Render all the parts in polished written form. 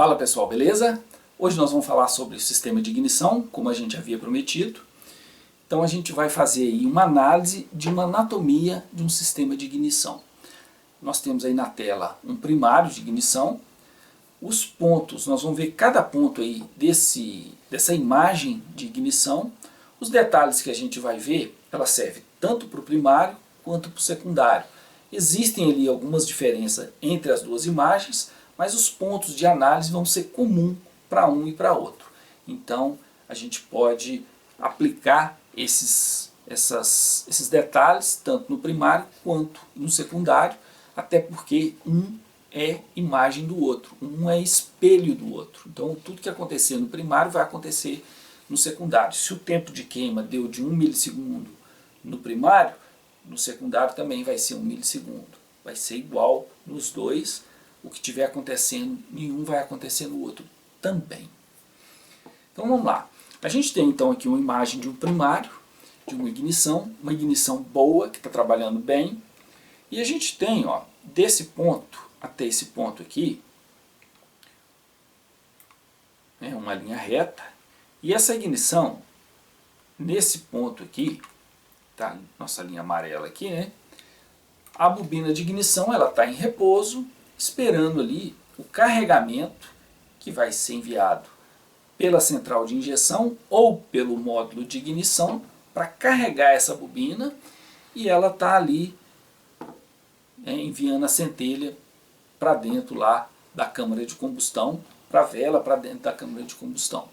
Fala pessoal, beleza? Hoje nós vamos falar sobre o sistema de ignição, como a gente havia prometido. Então a gente vai fazer aí uma análise de uma anatomia de um sistema de ignição. Nós temos aí na tela um primário de ignição. Os pontos, nós vamos ver cada ponto aí dessa imagem de ignição. Os detalhes que a gente vai ver, ela serve tanto para o primário quanto para o secundário. Existem ali algumas diferenças entre as duas imagens, mas os pontos de análise vão ser comuns para um e para outro. Então a gente pode aplicar esses detalhes tanto no primário quanto no secundário, até porque um é imagem do outro, um é espelho do outro. Então tudo que acontecer no primário vai acontecer no secundário. Se o tempo de queima deu de 1 milissegundo no primário, no secundário também vai ser 1 milissegundo. Vai ser igual nos dois. O que estiver acontecendo em um vai acontecer no outro também. Então vamos lá. A gente tem então aqui uma imagem de um primário, de uma ignição boa, que está trabalhando bem. E a gente tem, ó, desse ponto até esse ponto aqui, uma linha reta. E essa ignição, nesse ponto aqui, tá, nossa linha amarela aqui, né? A bobina de ignição ela está em repouso, esperando ali o carregamento que vai ser enviado pela central de injeção ou pelo módulo de ignição para carregar essa bobina, e ela está ali enviando a centelha para dentro lá da câmara de combustão, para a vela para dentro da câmara de combustão.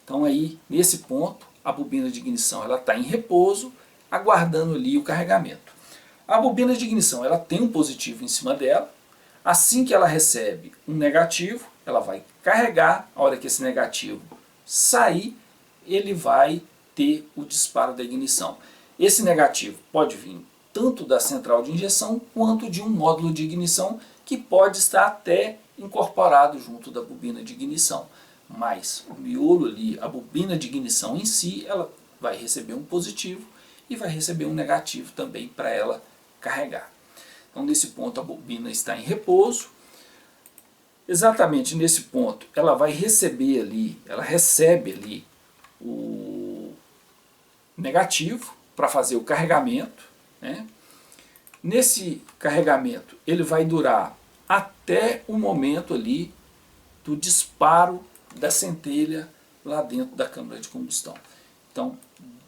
Então aí, nesse ponto, a bobina de ignição ela está em repouso, aguardando ali o carregamento. A bobina de ignição ela tem um positivo em cima dela. Assim que ela recebe um negativo, ela vai carregar. A hora que esse negativo sair, ele vai ter o disparo da ignição. Esse negativo pode vir tanto da central de injeção quanto de um módulo de ignição que pode estar até incorporado junto da bobina de ignição. Mas o miolo ali, a bobina de ignição em si, ela vai receber um positivo e vai receber um negativo também para ela carregar. Então nesse ponto a bobina está em repouso. Exatamente nesse ponto ela vai receber ali, ela recebe ali o negativo para fazer o carregamento, né? Nesse carregamento ele vai durar até o momento ali do disparo da centelha lá dentro da câmara de combustão. Então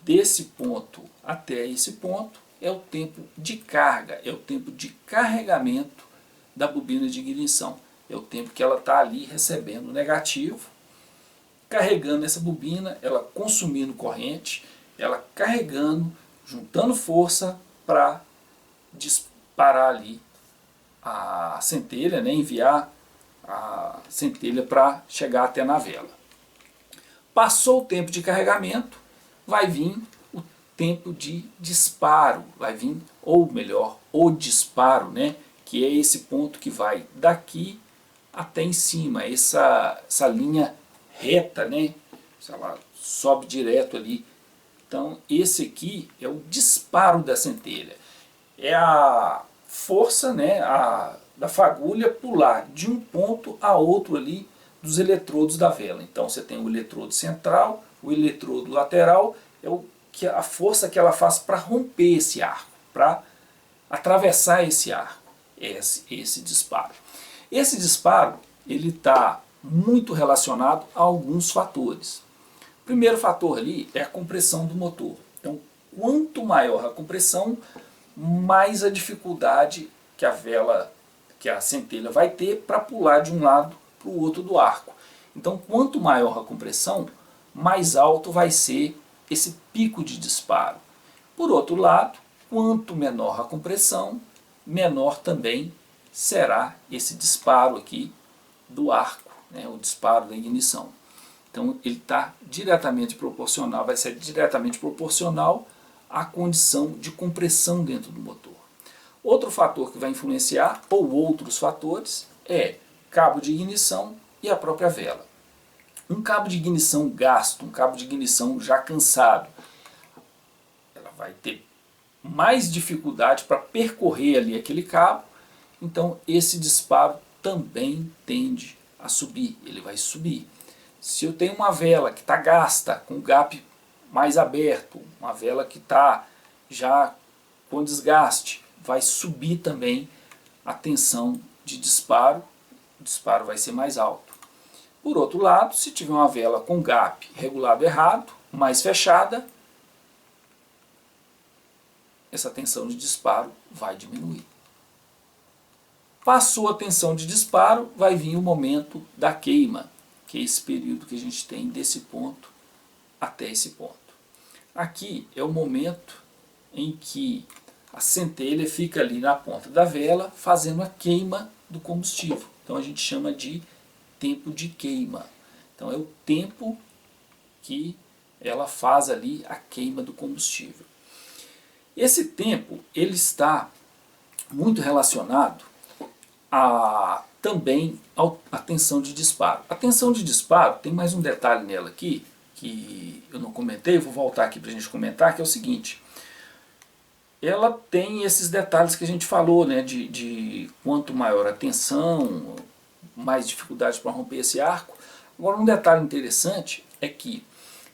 desse ponto até esse ponto é o tempo de carga, é o tempo de carregamento da bobina de ignição. É o tempo que ela está ali recebendo o negativo, carregando essa bobina, ela consumindo corrente, ela carregando, juntando força para disparar ali a centelha, né, enviar a centelha para chegar até na vela. Passou o tempo de carregamento, vai vir o tempo de disparo, vai vir, ou melhor, o disparo, né, que é esse ponto que vai daqui até em cima, essa linha reta, né, ela sobe direto ali. Então esse aqui é o disparo da centelha, é a força, né, da fagulha pular de um ponto a outro ali dos eletrodos da vela. Então você tem o eletrodo central, o eletrodo lateral, é a força que ela faz para romper esse arco, para atravessar esse arco, esse disparo. Esse disparo ele está muito relacionado a alguns fatores. O primeiro fator ali é a compressão do motor. Então quanto maior a compressão, mais a dificuldade que a centelha vai ter para pular de um lado para o outro do arco. Então quanto maior a compressão, mais alto vai ser esse pico de disparo. Por outro lado, quanto menor a compressão, menor também será esse disparo aqui do arco, né, o disparo da ignição. Então ele está diretamente proporcional, vai ser diretamente proporcional à condição de compressão dentro do motor. Outro fator que vai influenciar, ou outros fatores, é cabo de ignição e a própria vela. Um cabo de ignição gasto, um cabo de ignição já cansado, ela vai ter mais dificuldade para percorrer ali aquele cabo, então esse disparo também tende a subir, ele vai subir. Se eu tenho uma vela que está gasta, com o gap mais aberto, uma vela que está já com desgaste, vai subir também a tensão de disparo, o disparo vai ser mais alto. Por outro lado, se tiver uma vela com gap regulado errado, mais fechada, essa tensão de disparo vai diminuir. Passou a tensão de disparo, vai vir o momento da queima, que é esse período que a gente tem desse ponto até esse ponto. Aqui é o momento em que a centelha fica ali na ponta da vela fazendo a queima do combustível. Então a gente chama de tempo de queima. Então é o tempo que ela faz ali a queima do combustível. Esse tempo ele está muito relacionado também à tensão de disparo. A tensão de disparo, tem mais um detalhe nela aqui, que eu não comentei, vou voltar aqui para a gente comentar, que é o seguinte. Ela tem esses detalhes que a gente falou, né, de quanto maior a tensão, mais dificuldade para romper esse arco. Agora um detalhe interessante é que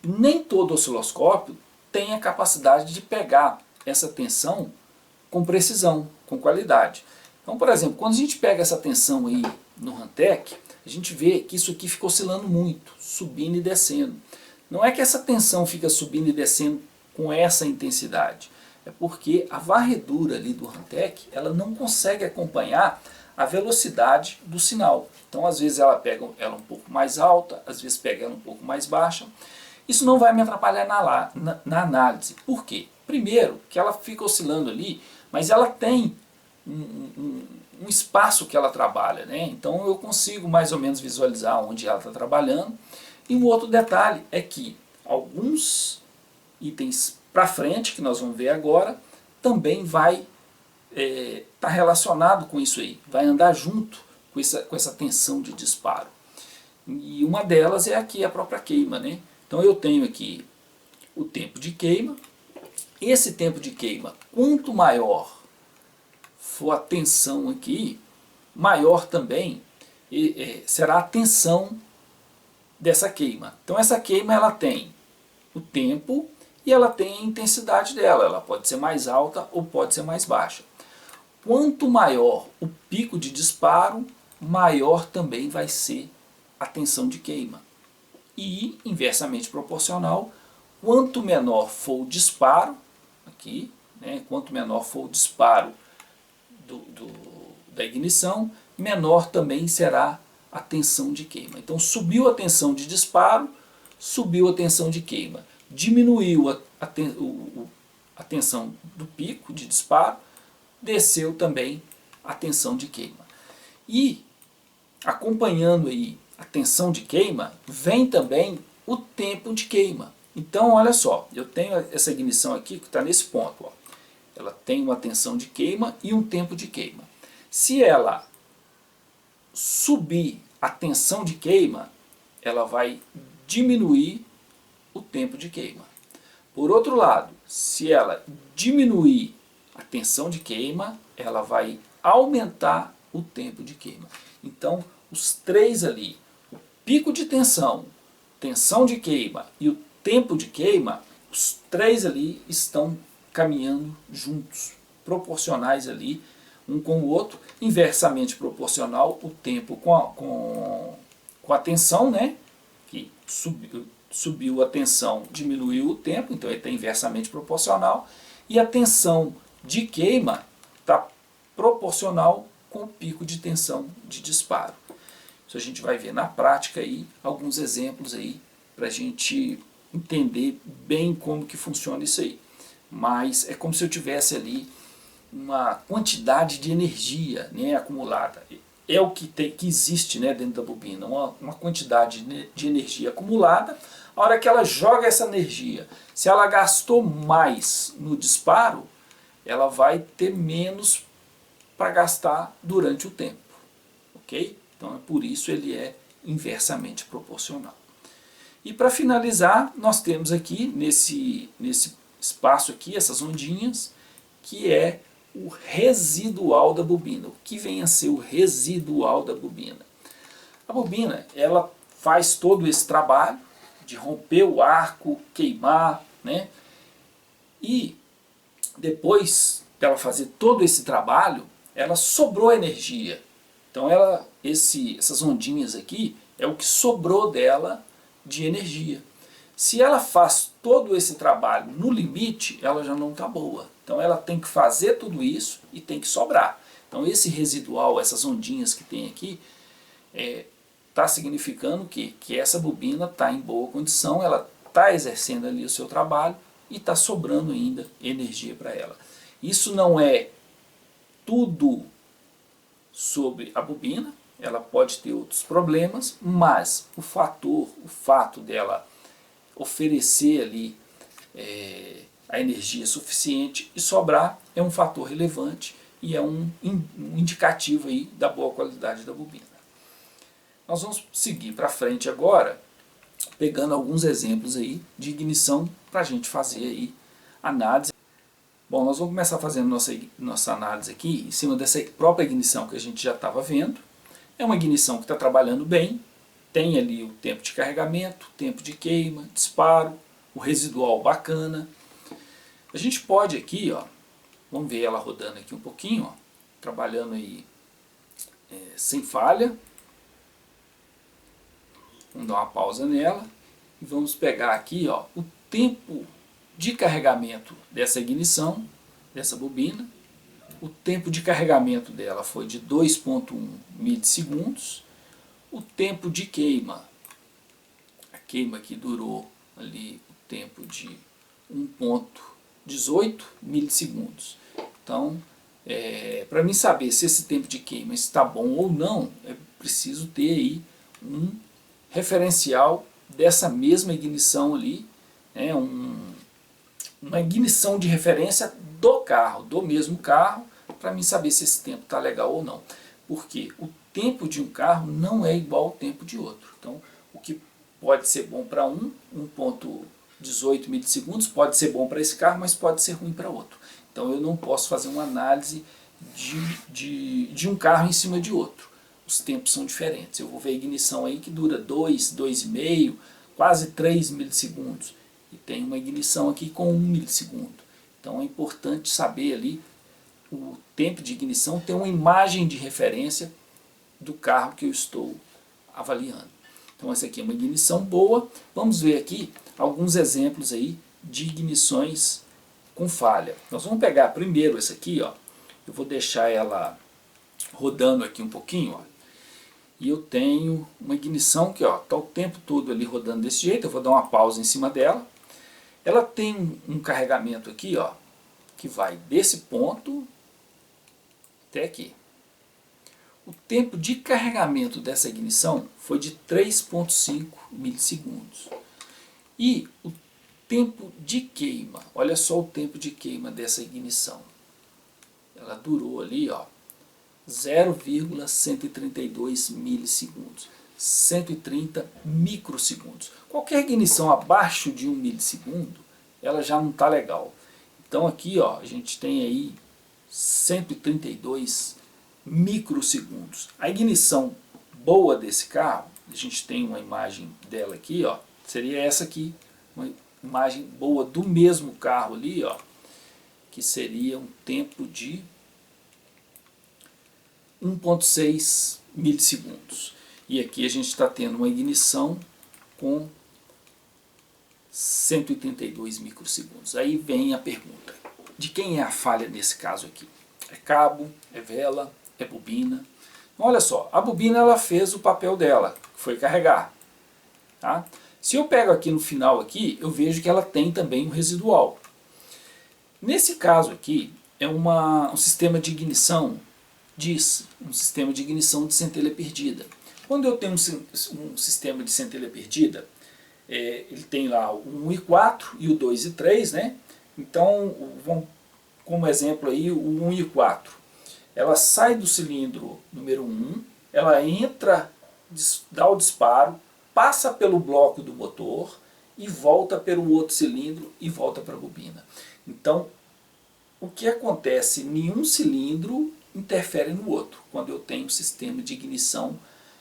nem todo osciloscópio tem a capacidade de pegar essa tensão com precisão, com qualidade. Então, por exemplo, quando a gente pega essa tensão aí no Rantek, a gente vê que isso aqui fica oscilando muito, subindo e descendo. Não é que essa tensão fica subindo e descendo com essa intensidade, é porque a varredura ali do Rantek, ela não consegue acompanhar a velocidade do sinal. Então, às vezes ela pega ela um pouco mais alta, às vezes pega ela um pouco mais baixa. Isso não vai me atrapalhar na análise. Por quê? Primeiro, que ela fica oscilando ali, mas ela tem um espaço que ela trabalha, né? Então eu consigo mais ou menos visualizar onde ela está trabalhando. E um outro detalhe é que alguns itens para frente, que nós vamos ver agora, também vai estar relacionado com isso aí, vai andar junto com essa tensão de disparo. E uma delas é aqui a própria queima, né? Então eu tenho aqui o tempo de queima. Esse tempo de queima, quanto maior for a tensão aqui, maior também será a tensão dessa queima. Então essa queima ela tem o tempo e ela tem a intensidade dela. Ela pode ser mais alta ou pode ser mais baixa. Quanto maior o pico de disparo, maior também vai ser a tensão de queima. E, inversamente proporcional, quanto menor for o disparo, aqui, né, quanto menor for o disparo da ignição, menor também será a tensão de queima. Então subiu a tensão de disparo, subiu a tensão de queima. Diminuiu a tensão do pico de disparo, desceu também a tensão de queima. E acompanhando aí a tensão de queima, vem também o tempo de queima. Então olha só, eu tenho essa ignição aqui que está nesse ponto. Ó. Ela tem uma tensão de queima e um tempo de queima. Se ela subir a tensão de queima, ela vai diminuir o tempo de queima. Por outro lado, se ela diminuir a tensão de queima, ela vai aumentar o tempo de queima. Então, os três ali, o pico de tensão, tensão de queima e o tempo de queima, os três ali estão caminhando juntos, proporcionais ali, um com o outro, inversamente proporcional o tempo com a tensão, né? Que subiu a tensão, diminuiu o tempo, então ele está inversamente proporcional, e a tensão de queima está proporcional com o pico de tensão de disparo. Isso a gente vai ver na prática aí, alguns exemplos aí, para a gente entender bem como que funciona isso aí. Mas é como se eu tivesse ali uma quantidade de energia, né, acumulada. É o que existe, né, dentro da bobina, uma quantidade de energia acumulada. A hora que ela joga essa energia, se ela gastou mais no disparo, ela vai ter menos para gastar durante o tempo. Ok? Então é por isso ele é inversamente proporcional. E para finalizar, nós temos aqui nesse espaço aqui, essas ondinhas, que é o residual da bobina. O que vem a ser o residual da bobina? A bobina, ela faz todo esse trabalho de romper o arco, queimar, né? E depois dela fazer todo esse trabalho, ela sobrou energia. Então essas ondinhas aqui é o que sobrou dela de energia. Se ela faz todo esse trabalho no limite, ela já não está boa. Então ela tem que fazer tudo isso e tem que sobrar. Então esse residual, essas ondinhas que tem aqui, está significando que essa bobina está em boa condição, ela está exercendo ali o seu trabalho e está sobrando ainda energia para ela. Isso não é tudo sobre a bobina, ela pode ter outros problemas, mas o fato dela oferecer ali a energia suficiente e sobrar é um fator relevante e é um indicativo aí da boa qualidade da bobina. Nós vamos seguir para frente agora, pegando alguns exemplos aí de ignição para a gente fazer aí análise. Bom, nós vamos começar fazendo nossa análise aqui em cima dessa própria ignição que a gente já estava vendo. É uma ignição que está trabalhando bem, tem ali o tempo de carregamento, tempo de queima, disparo, o residual bacana. A gente pode aqui, ó, vamos ver ela rodando aqui um pouquinho, ó, trabalhando aí sem falha. Vamos dar uma pausa nela e vamos pegar aqui, ó, o tempo de carregamento dessa ignição, dessa bobina. O tempo de carregamento dela foi de 2,1 milissegundos. O tempo de queima, a queima aqui durou ali o tempo de 1,18 milissegundos. Então, para mim saber se esse tempo de queima está bom ou não, é preciso ter aí um referencial dessa mesma ignição ali, uma ignição de referência do carro, do mesmo carro, para mim saber se esse tempo está legal ou não. Porque o tempo de um carro não é igual ao tempo de outro. Então, o que pode ser bom para 1,18 milissegundos, pode ser bom para esse carro, mas pode ser ruim para outro. Então, eu não posso fazer uma análise de um carro em cima de outro. Os tempos são diferentes. Eu vou ver a ignição aí que dura 2, 2,5, quase 3 milissegundos. E tem uma ignição aqui com 1 milissegundo. Então é importante saber ali o tempo de ignição, ter uma imagem de referência do carro que eu estou avaliando. Então essa aqui é uma ignição boa. Vamos ver aqui alguns exemplos aí de ignições com falha. Nós vamos pegar primeiro essa aqui, ó. Eu vou deixar ela rodando aqui um pouquinho, ó. E eu tenho uma ignição que está o tempo todo ali rodando desse jeito. Eu vou dar uma pausa em cima dela. Ela tem um carregamento aqui, ó, que vai desse ponto até aqui. O tempo de carregamento dessa ignição foi de 3,5 milissegundos. E o tempo de queima, olha só o tempo de queima dessa ignição. Ela durou ali, ó, 0,132 milissegundos, 130 microsegundos. Qualquer ignição abaixo de 1 milissegundo, ela já não está legal. Então aqui, ó, a gente tem aí 132 microsegundos. A ignição boa desse carro, a gente tem uma imagem dela aqui, ó, seria essa aqui, uma imagem boa do mesmo carro ali, ó, que seria um tempo de 1,6 milissegundos. E aqui a gente está tendo uma ignição com 182 microsegundos. Aí vem a pergunta, de quem é a falha nesse caso aqui? É cabo, é vela, é bobina? Olha só, a bobina ela fez o papel dela, que foi carregar. Tá? Se eu pego aqui no final aqui, eu vejo que ela tem também um residual. Nesse caso aqui, é um sistema de ignição, um sistema de ignição de centelha perdida. Quando eu tenho um sistema de centelha perdida, ele tem lá o 1 e 4 e o 2 e 3, né? Então, vamos, como exemplo aí, o 1 e 4. Ela sai do cilindro número 1, ela entra, dá o disparo, passa pelo bloco do motor e volta pelo outro cilindro e volta para a bobina. Então, o que acontece? Nenhum cilindro interfere no outro quando eu tenho um sistema de ignição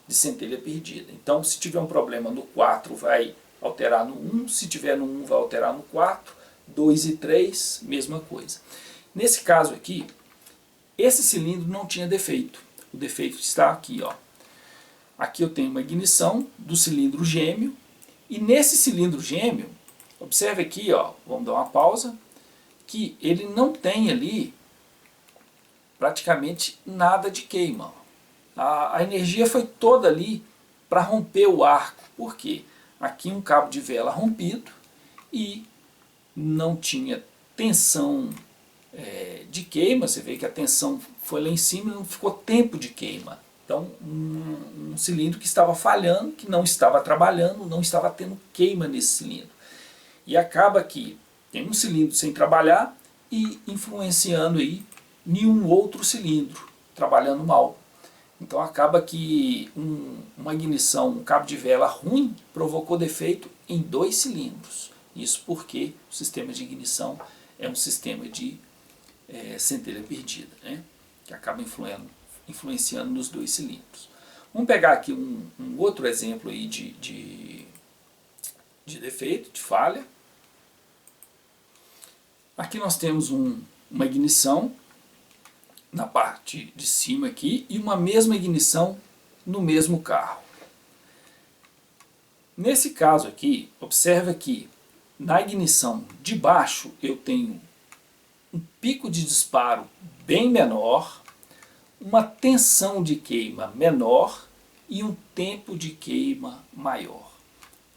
de centelha perdida. Então, se tiver um problema no 4, vai alterar no 1, se tiver no 1, vai alterar no 4, 2 e 3, mesma coisa. Nesse caso aqui, esse cilindro não tinha defeito. O defeito está aqui, ó. Aqui eu tenho uma ignição do cilindro gêmeo, e nesse cilindro gêmeo, observe aqui, ó, vamos dar uma pausa, que ele não tem ali praticamente nada de queima. A energia foi toda ali para romper o arco. Por quê? Aqui um cabo de vela rompido e não tinha tensão de queima. Você vê que a tensão foi lá em cima e não ficou tempo de queima. Então um cilindro que estava falhando, que não estava trabalhando, não estava tendo queima nesse cilindro. E acaba que tem um cilindro sem trabalhar e influenciando aí nenhum outro cilindro trabalhando mal. Então acaba que uma ignição, um cabo de vela ruim provocou defeito em 2 cilindros. Isso porque o sistema de ignição é um sistema de centelha perdida, né? Que acaba influenciando nos 2 cilindros. Vamos pegar aqui um outro exemplo aí de defeito, de falha. Aqui nós temos uma ignição na parte de cima aqui e uma mesma ignição no mesmo carro. Nesse caso aqui, observa que na ignição de baixo eu tenho um pico de disparo bem menor, uma tensão de queima menor e um tempo de queima maior.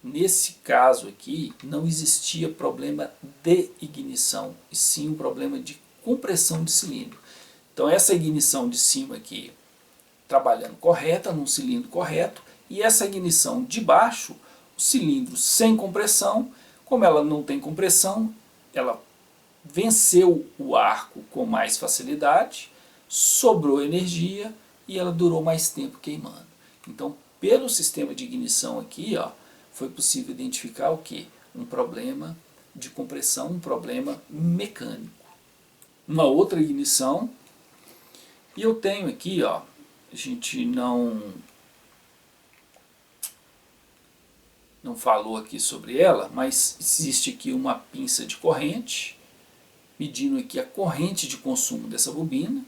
Nesse caso aqui não existia problema de ignição, e sim um problema de compressão de cilindro. Então essa ignição de cima aqui trabalhando correta, num cilindro correto, e essa ignição de baixo, o cilindro sem compressão. Como ela não tem compressão, ela venceu o arco com mais facilidade, sobrou energia e ela durou mais tempo queimando. Então, pelo sistema de ignição aqui, ó, foi possível identificar o que? Um problema de compressão, um problema mecânico. Uma outra ignição, e eu tenho aqui, ó, a gente não falou aqui sobre ela, mas existe aqui uma pinça de corrente, medindo aqui a corrente de consumo dessa bobina.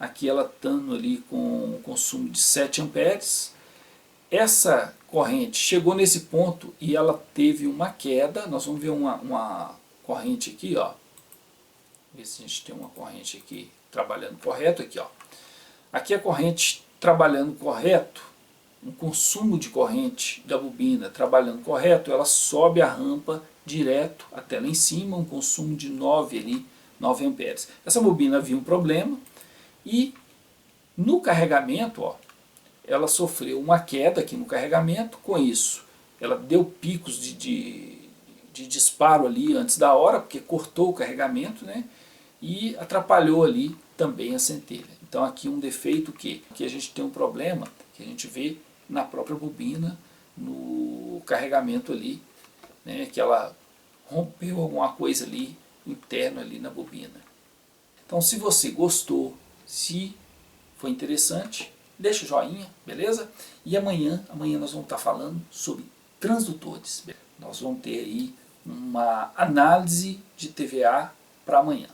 Aqui ela estando ali com um consumo de 7 amperes. Essa corrente chegou nesse ponto e ela teve uma queda. Nós vamos ver uma corrente aqui, ó. Ver se a gente tem uma corrente aqui trabalhando correto aqui, ó. Aqui a corrente trabalhando correto, um consumo de corrente da bobina trabalhando correto, ela sobe a rampa direto até lá em cima, um consumo de 9 amperes. Essa bobina havia um problema e no carregamento, ó, ela sofreu uma queda aqui no carregamento. Com isso ela deu picos de disparo ali antes da hora, porque cortou o carregamento, né? E atrapalhou ali também a centelha. Então aqui um defeito que a gente tem um problema, que a gente vê na própria bobina, no carregamento ali, né, que ela rompeu alguma coisa ali, interno ali na bobina. Então se você gostou, se foi interessante, deixa o joinha, beleza? E amanhã nós vamos estar falando sobre transdutores. Nós vamos ter aí uma análise de TVA para amanhã.